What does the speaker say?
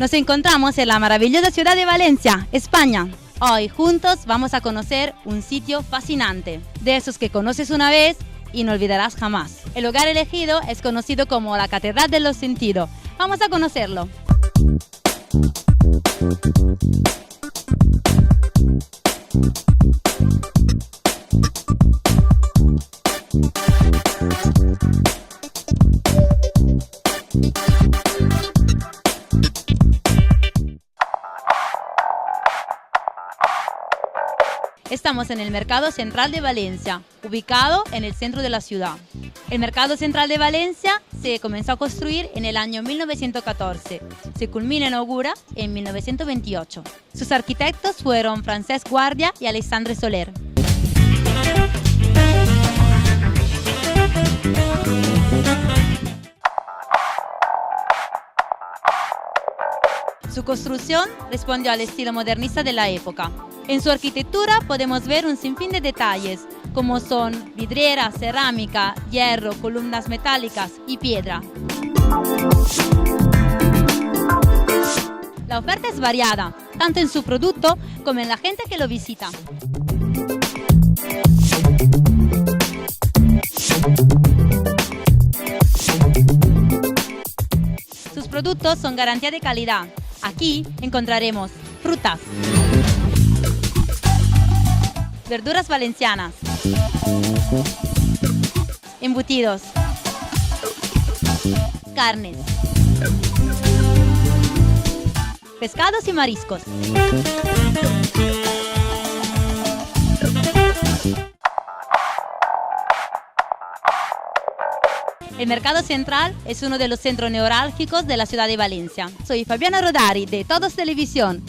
Nos encontramos en la maravillosa ciudad de Valencia, España. Hoy juntos vamos a conocer un sitio fascinante, de esos que conoces una vez y no olvidarás jamás. El lugar elegido es conocido como la Catedral de los Sentidos. Vamos a conocerlo. Estamos en el Mercado Central de Valencia, ubicado en el centro de la ciudad. El Mercado Central de Valencia se comenzó a construir en el año 1914. Se culmina e inaugura en 1928. Sus arquitectos fueron Francesc Guardia y Alexandre Soler. Su construcción respondió al estilo modernista de la época. En su arquitectura podemos ver un sinfín de detalles, como son vidrieras, cerámica, hierro, columnas metálicas y piedra. La oferta es variada, tanto en su producto como en la gente que lo visita. Sus productos son garantía de calidad. Aquí encontraremos frutas, verduras valencianas, embutidos, carnes, pescados y mariscos. El Mercado Central es uno de los centros neurálgicos de la ciudad de Valencia. Soy Fabiana Rodari de Todos Televisión.